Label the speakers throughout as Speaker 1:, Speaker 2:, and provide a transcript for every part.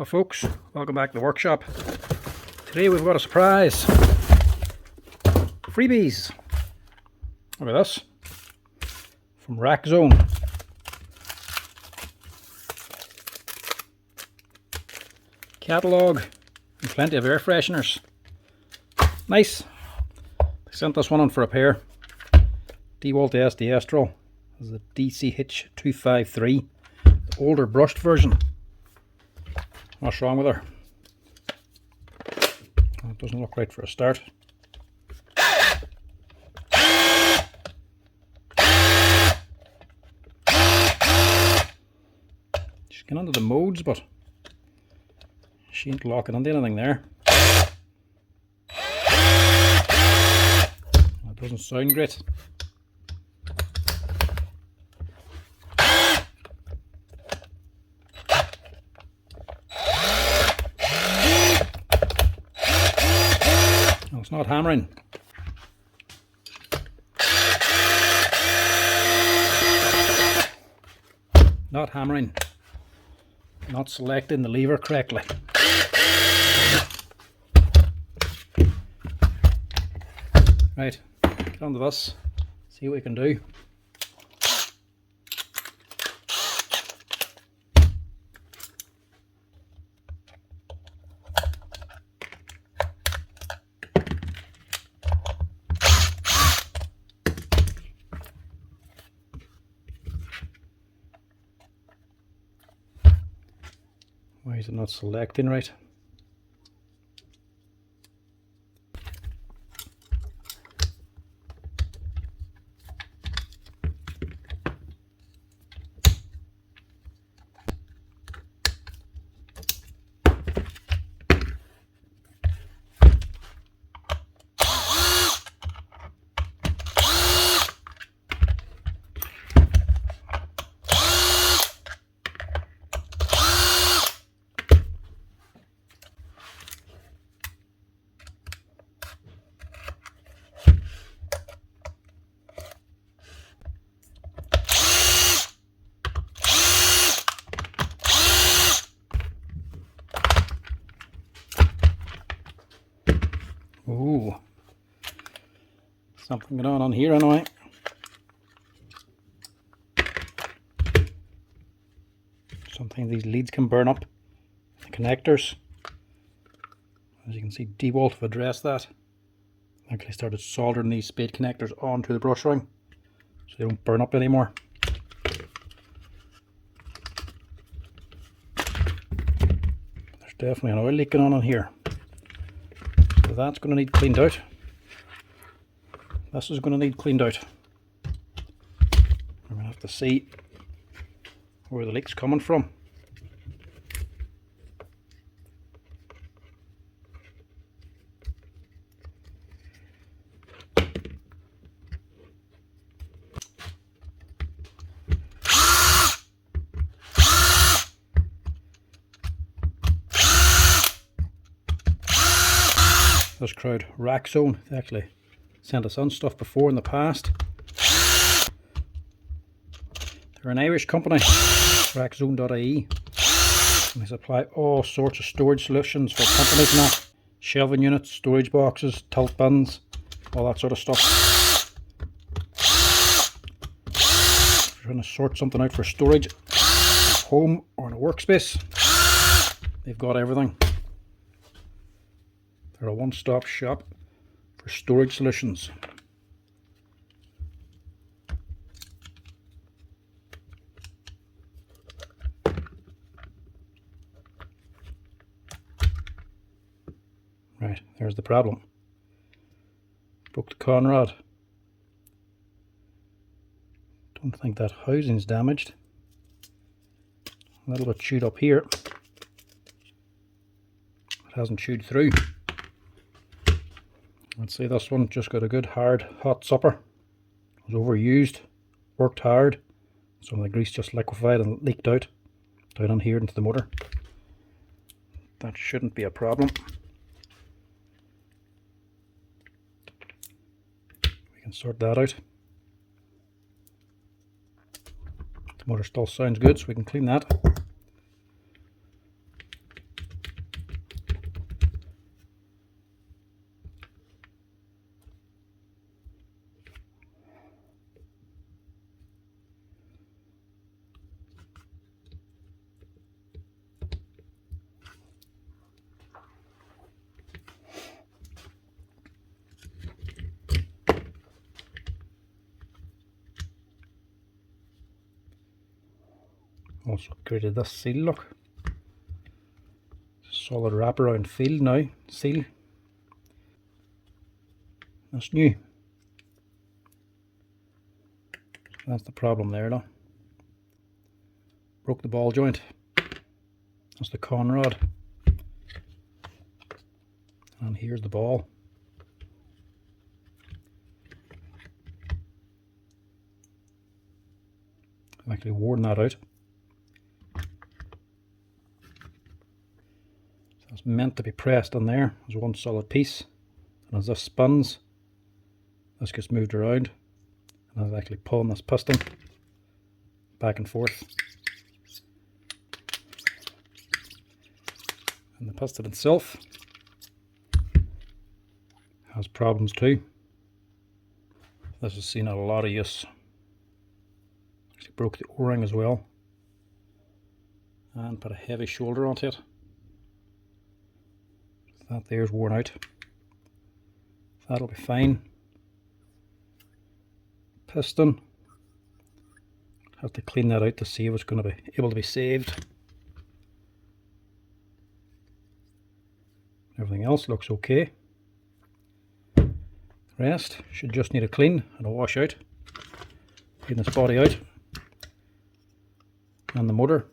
Speaker 1: Well folks, welcome back to the workshop. Today we've got a surprise. Freebies. Look at this. From Rack Zone. Catalogue and plenty of air fresheners. Nice. They sent us one on for a pair. Dewalt SDS drill. This is a DCH253. The older brushed version. What's wrong with her? Well, it doesn't look right for a start. She's getting onto the modes, but she ain't locking onto anything there. That doesn't sound great. It's not hammering. Not hammering. Not selecting the lever correctly. Right, get onto this, see what we can do. Why is it not selecting right? Ooh, something going on here anyway. Sometimes these leads can burn up the connectors. As you can see, Dewalt have addressed that. Actually started soldering these spade connectors onto the brush ring so they don't burn up anymore. There's definitely an oil leak going on here. So that's going to need cleaned out. This is going to need cleaned out. We're going to have to see where the leak's coming from. This crowd, Rack Zone, they actually sent us on stuff before in the past. They're an Irish company, rackzone.ie, and they supply all sorts of storage solutions for companies and that. Shelving units, storage boxes, tilt bins, all that sort of stuff. If you're trying to sort something out for storage at home or in a workspace, they've got everything. They're a one-stop shop for storage solutions. Right, there's the problem. Broke the con rod. Don't think that housing's damaged. A little bit chewed up here. It hasn't chewed through. Let's say this one just got a good hard hot supper. It was overused, worked hard. Some of the grease just liquefied and leaked out down on here into the motor. That shouldn't be a problem. We can sort that out. The motor still sounds good, so we can clean that. Also created this seal, look. Solid wraparound field now, seal. That's new. So that's the problem there, though. Broke the ball joint. That's the con rod. And here's the ball. I've actually worn that out. So it's meant to be pressed on there as one solid piece. And as this spins, this gets moved around. And I was actually pulling this piston back and forth. And the piston itself has problems too. This has seen a lot of use. Actually broke the O-ring as well. And put a heavy shoulder onto it. That there's worn out. That'll be fine. Piston. Have to clean that out to see if it's going to be able to be saved. Everything else looks okay. The rest should just need a clean and a wash out. Clean this body out. And the motor.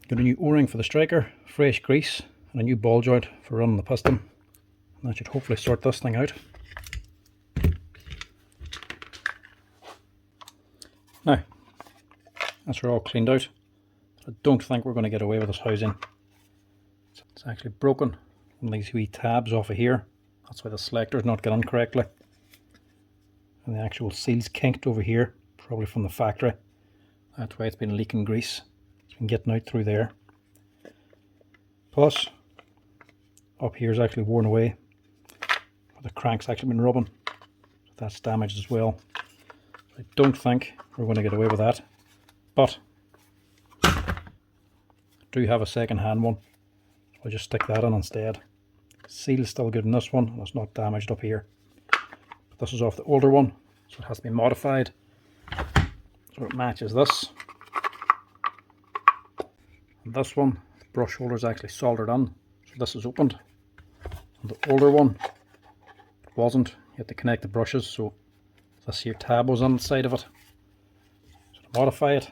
Speaker 1: Got a new O-ring for the striker, fresh grease, and a new ball joint for running the piston. And that should hopefully sort this thing out. Now, that's all cleaned out. I don't think we're going to get away with this housing. It's actually broken on these wee tabs off of here. That's why the selector's not getting correctly. And the actual seal's kinked over here, probably from the factory. That's why it's been leaking grease. It's been getting out through there. Plus, up here is actually worn away. The crank's actually been rubbing. That's damaged as well. I don't think we're going to get away with that. But I do have a second-hand one. So I'll just stick that in instead. Seal's still good in this one, and it's not damaged up here. But this is off the older one, so it has to be modified. So it matches this. And this one, the brush holder is actually soldered on. So this is opened. And the older one, it wasn't. You had to connect the brushes, so this here tab was on the side of it. So to modify it,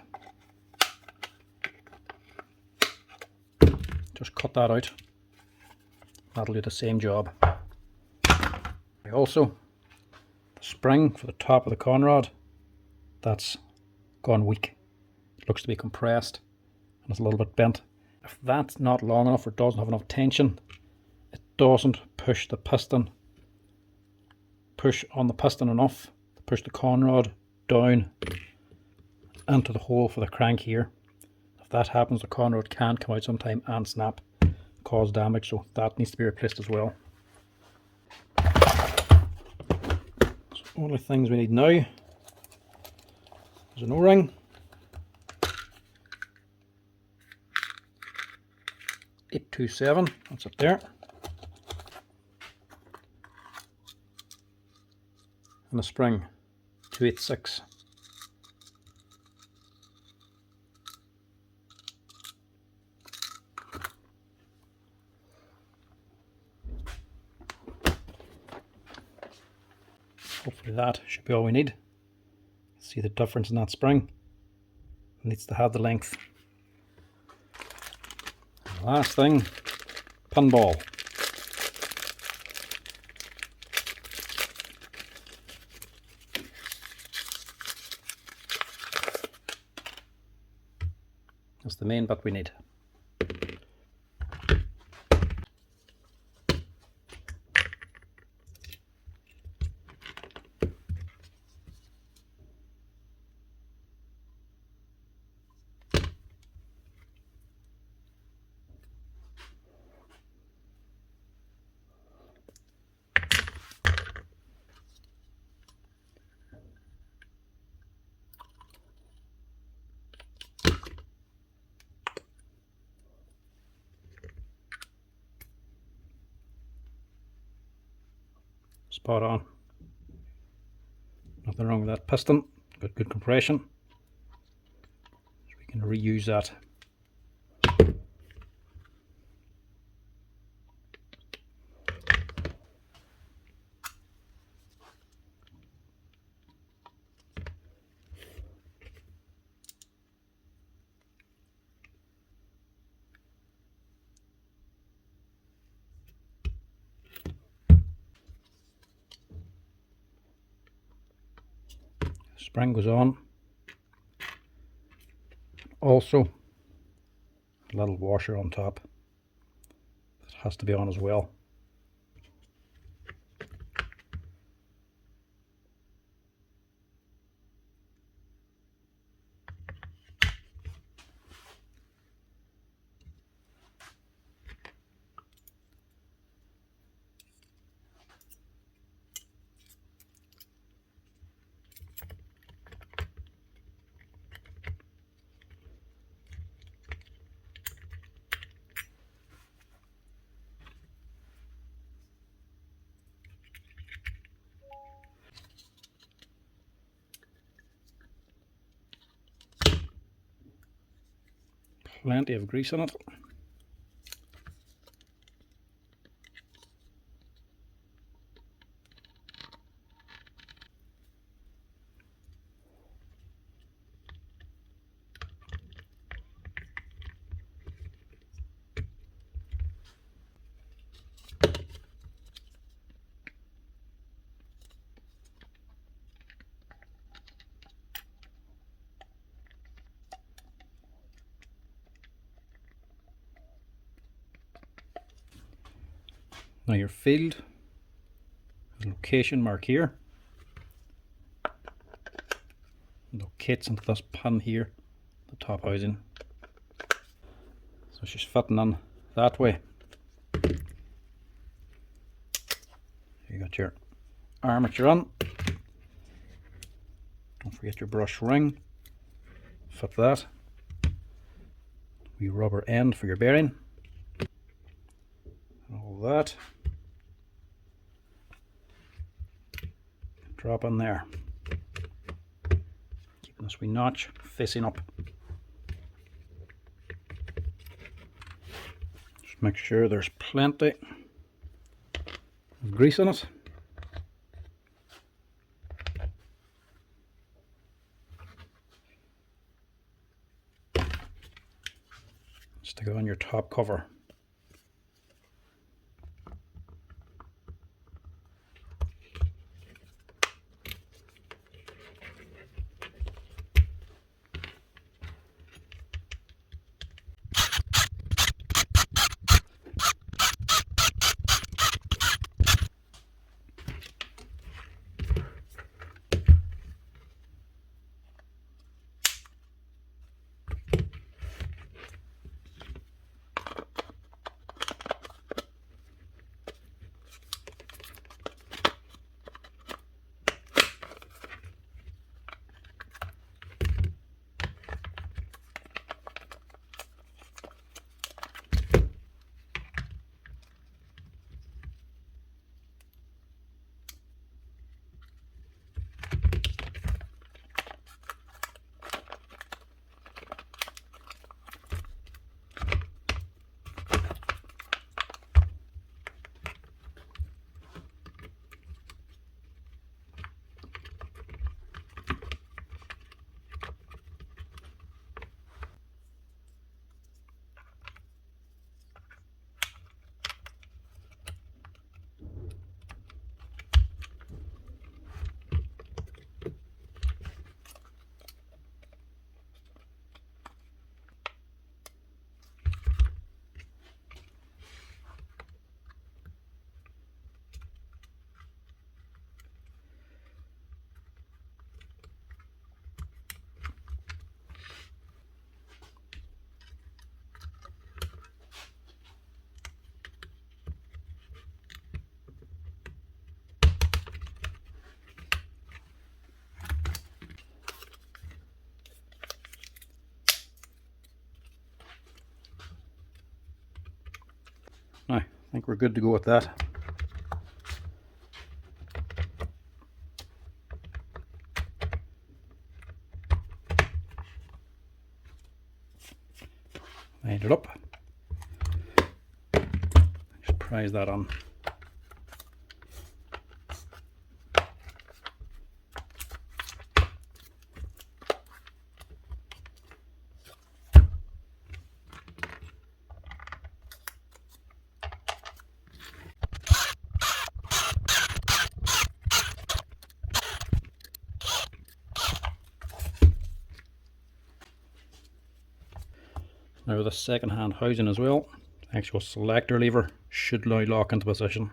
Speaker 1: just cut that out. That'll do the same job. Also, the spring for the top of the con rod, that's gone weak. It looks to be compressed and it's a little bit bent. If that's not long enough or doesn't have enough tension, it doesn't push the piston, push on the piston enough to push the con rod down into the hole for the crank here. If that happens, the con rod can come out sometime and snap, cause damage, so that needs to be replaced as well. So only things we need now is an O-ring, 827, that's it there, and a spring, 286. Hopefully that should be all we need. See the difference in that spring. It needs to have the length. And the last thing, pinball. That's the main bit we need. Spot on. Nothing wrong with that piston. Got good compression. can reuse that. Spring goes on. Also, a little washer on top. It has to be on as well. Plenty of grease on it. Now your field, location mark here, locates into this pin here, the top housing. So she's fitting in that way. You got your armature on. Don't forget your brush ring. Fit that. Wee rubber end for your bearing. And all that. Drop in there. Keeping this wee notch facing up. Just make sure there's plenty of grease in it. Stick it on your top cover. Now, I think we're good to go with that. Wind it up. Just prise that on. Now the second hand housing as well, actual selector lever should now lock into position.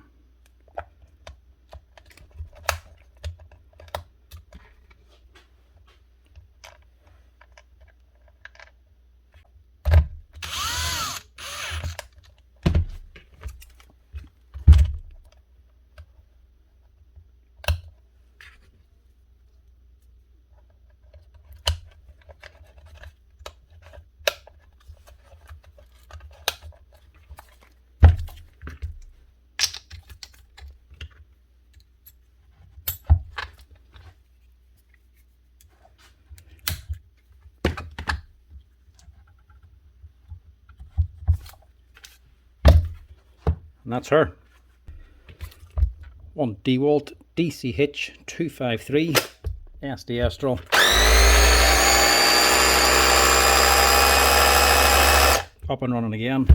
Speaker 1: And that's her. One Dewalt DCH253 SDS drill. Up and running again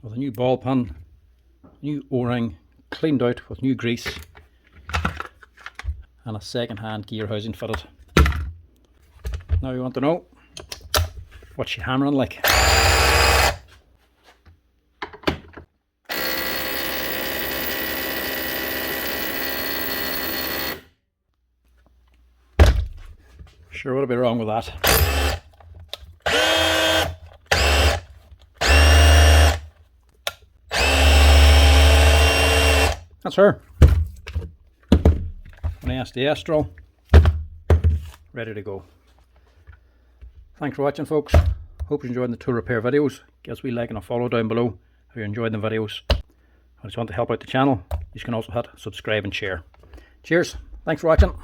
Speaker 1: with a new ball pin, new O-ring, cleaned out with new grease, and a second hand gear housing fitted. Now you want to know what's she hammering like. Sure, what'll be wrong with that? That's her. An SDS drill, ready to go. Thanks for watching, folks. Hope you enjoyed the tool repair videos. Give us a wee like and a follow down below if you enjoyed the videos. If you want to help out the channel, you can also hit subscribe and share. Cheers. Thanks for watching.